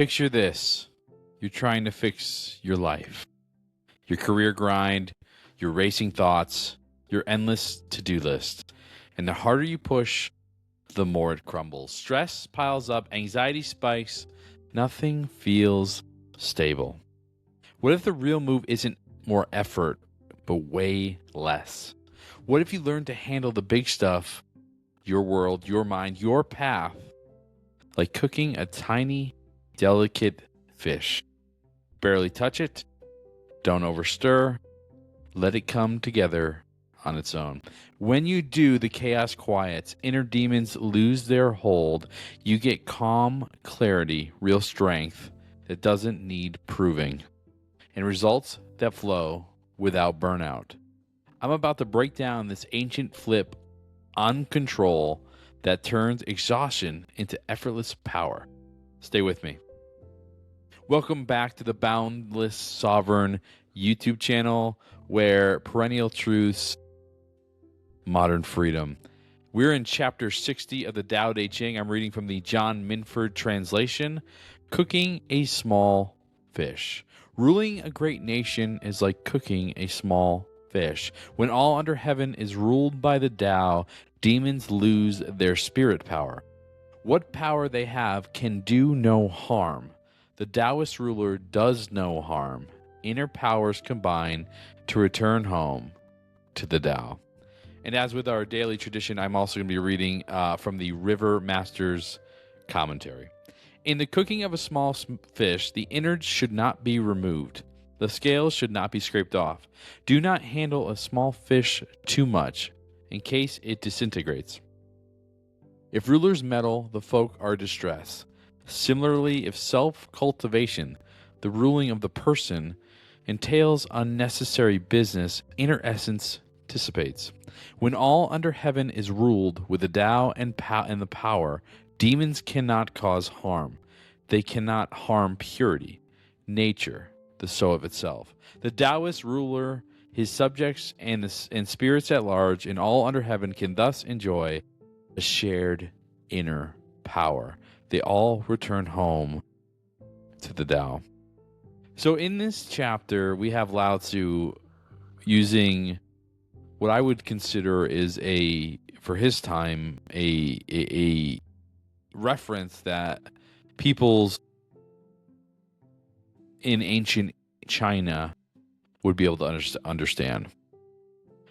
Picture this. You're trying to fix your life, your career grind, your racing thoughts, your endless to-do list. And the harder you push, the more it crumbles. Stress piles up, anxiety spikes, nothing feels stable. What if the real move isn't more effort, but way less? What if you learn to handle the big stuff, your world, your mind, your path, like cooking a tiny, delicate fish? Barely touch it, don't overstir, let it come together on its own. When you do, the chaos quiets, inner demons lose their hold, you get calm, clarity, real strength that doesn't need proving, and results that flow without burnout. I'm about to break down this ancient flip on control that turns exhaustion into effortless power. Stay with me. Welcome back to the Boundless Sovereign YouTube channel, where perennial truths, modern freedom. We're in chapter 60 of the Tao Te Ching. I'm reading from the John Minford translation. Cooking a small fish. Ruling a great nation is like cooking a small fish. When all under heaven is ruled by the Tao, demons lose their spirit power. What power they have can do no harm. The Taoist ruler does no harm. Inner powers combine to return home to the Tao. And as with our daily tradition, I'm also going to be reading from the River Master's commentary. In the cooking of a small fish, the innards should not be removed. The scales should not be scraped off. Do not handle a small fish too much, in case it disintegrates. If rulers meddle, the folk are distressed. Similarly, if self-cultivation, the ruling of the person, entails unnecessary business, inner essence dissipates. When all under heaven is ruled with the Tao and the power, demons cannot cause harm. They cannot harm purity, nature, the soul of itself. The Taoist ruler, his subjects, and spirits at large, and all under heaven can thus enjoy a shared inner power. They all return home to the Tao. So in this chapter, we have Lao Tzu using what I would consider is for his time, a reference that peoples in ancient China would be able to understand.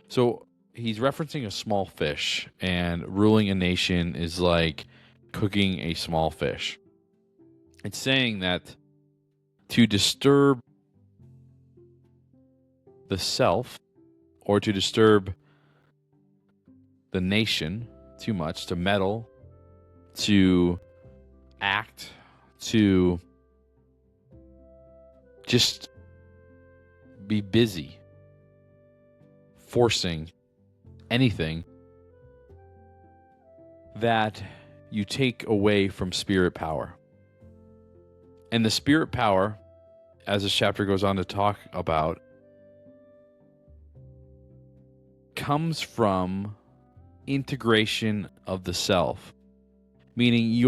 So he's referencing a small fish, and ruling a nation is like cooking a small fish. It's saying that to disturb the self, or to disturb the nation too much, to meddle, to act, to just be busy, forcing anything, that you take away from spirit power. And the spirit power, as this chapter goes on to talk about, comes from integration of the self, meaning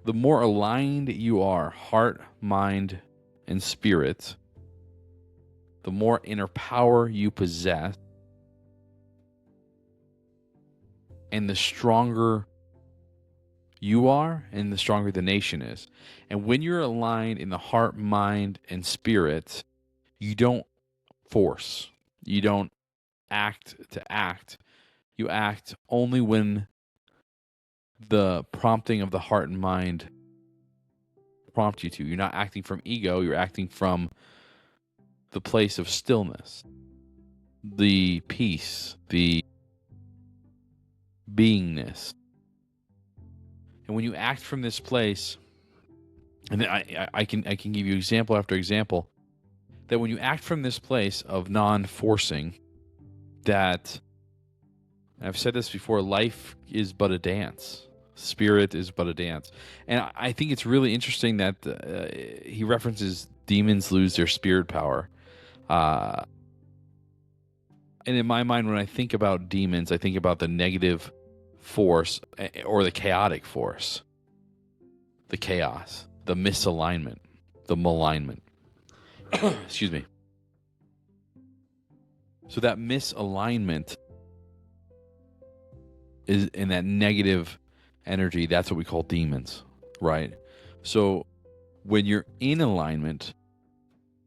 the more aligned you are, heart, mind, and spirit, the more inner power you possess, and the stronger you are, and the stronger the nation is. And when you're aligned in the heart, mind, and spirit, you don't force. You don't act to act. You act only when the prompting of the heart and mind prompt you to. You're not acting from ego. You're acting from the place of stillness, the peace, the beingness. And when you act from this place, and I can give you example after example, that when you act from this place of non-forcing, that, I've said this before, life is but a dance. Spirit is but a dance. And I think it's really interesting that he references demons lose their spirit power. And in my mind, when I think about demons, I think about the negative force or the chaotic force. the chaos, the misalignment, the malignment. Excuse me. So that misalignment is in that negative energy. That's what we call demons, right? So when you're in alignment,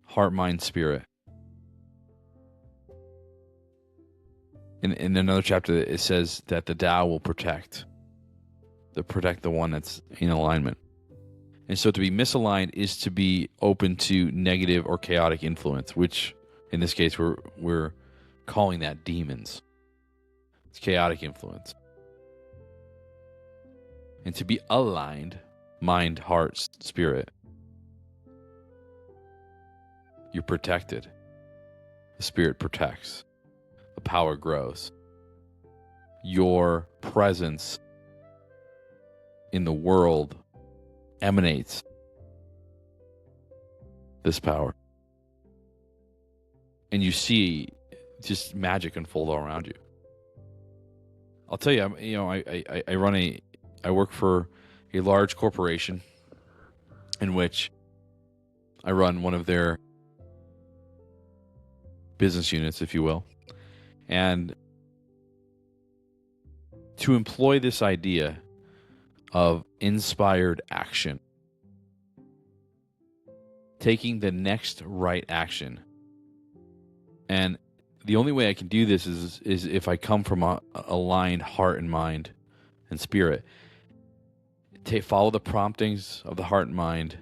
heart, mind, spirit. In another chapter, it says that the Tao will protect the one that's in alignment. And so to be misaligned is to be open to negative or chaotic influence, which in this case we're calling that demons. It's chaotic influence. And to be aligned, mind, heart, spirit, you're protected. The spirit protects. The power grows. Your presence in the world emanates this power. And you see just magic unfold all around you. I'll tell you, I work for a large corporation in which I run one of their business units, if you will. And to employ this idea of inspired action, taking the next right action. And the only way I can do this is if I come from a aligned heart and mind and spirit. Follow the promptings of the heart and mind.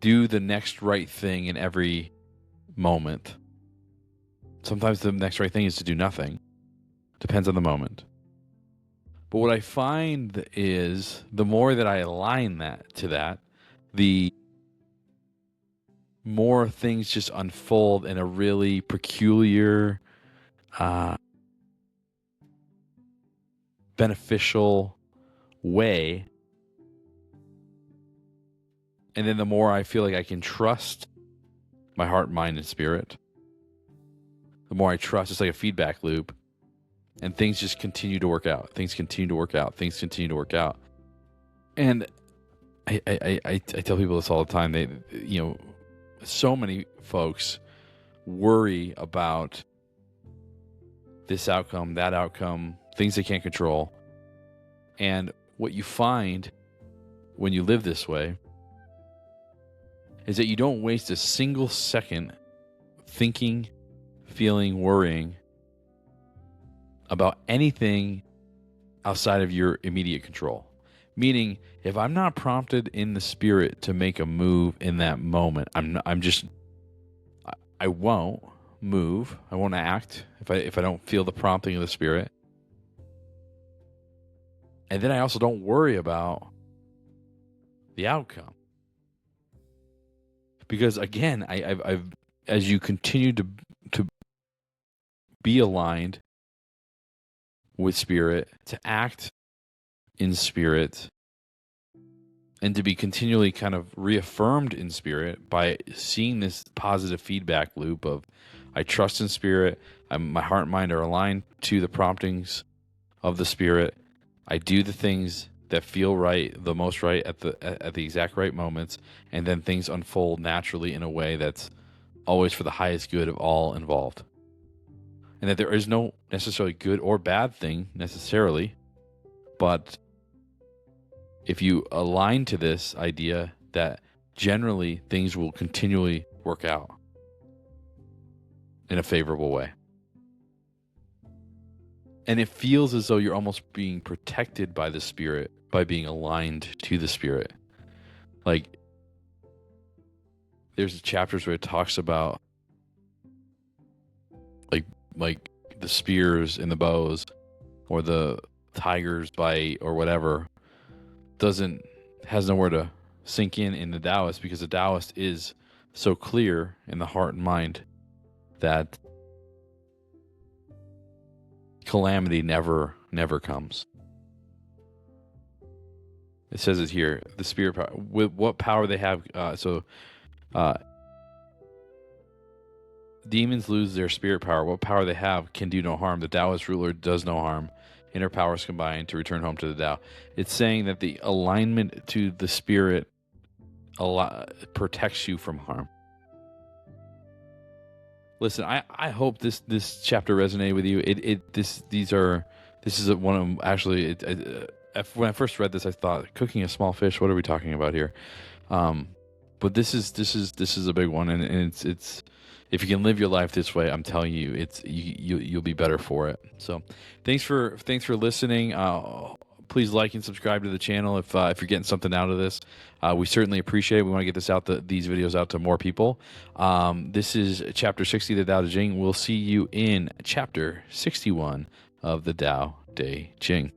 Do the next right thing in every moment. Sometimes the next right thing is to do nothing. Depends on the moment. But what I find is the more that I align that to that, the more things just unfold in a really peculiar, beneficial way. And then the more I feel like I can trust my heart, mind, and spirit, the more I trust. It's like a feedback loop. And things just continue to work out. Things continue to work out. Things continue to work out. And I tell people this all the time. They, so many folks worry about this outcome, that outcome, things they can't control. And what you find when you live this way is that you don't waste a single second thinking, feeling, worrying about anything outside of your immediate control. Meaning, if I'm not prompted in the spirit to make a move in that moment, I won't move. I won't act if I don't feel the prompting of the spirit. And then I also don't worry about the outcome. Because again, I've as you continue to be aligned with spirit, to act in spirit, and to be continually kind of reaffirmed in spirit by seeing this positive feedback loop of I trust in spirit, my heart and mind are aligned to the promptings of the spirit, I do the things that feel right, the most right at the exact right moments, and then things unfold naturally in a way that's always for the highest good of all involved. And that there is no necessarily good or bad thing necessarily, but if you align to this idea that generally things will continually work out in a favorable way. And it feels as though you're almost being protected by the spirit by being aligned to the spirit. Like, there's chapters where it talks about like the spears and the bows or the tiger's bite or whatever has nowhere to sink in the Taoist, because the Taoist is so clear in the heart and mind that calamity never comes. It says it here, the spirit power, with what power they have. Demons lose their spirit power. What power they have can do no harm. The Taoist ruler does no harm. inner powers combine to return home to the Tao. It's saying that the alignment to the spirit protects you from harm. Listen, I hope this chapter resonated with you. This is one of actually. When I first read this, I thought, cooking a small fish. What are we talking about here? But this is a big one, and it's if you can live your life this way, I'm telling you, you'll be better for it. So, thanks for listening. Please like and subscribe to the channel if you're getting something out of this. We certainly appreciate it. We want to get these videos out to more people. This is chapter 60 of the Tao Te Ching. We'll see you in chapter 61 of the Tao Te Ching.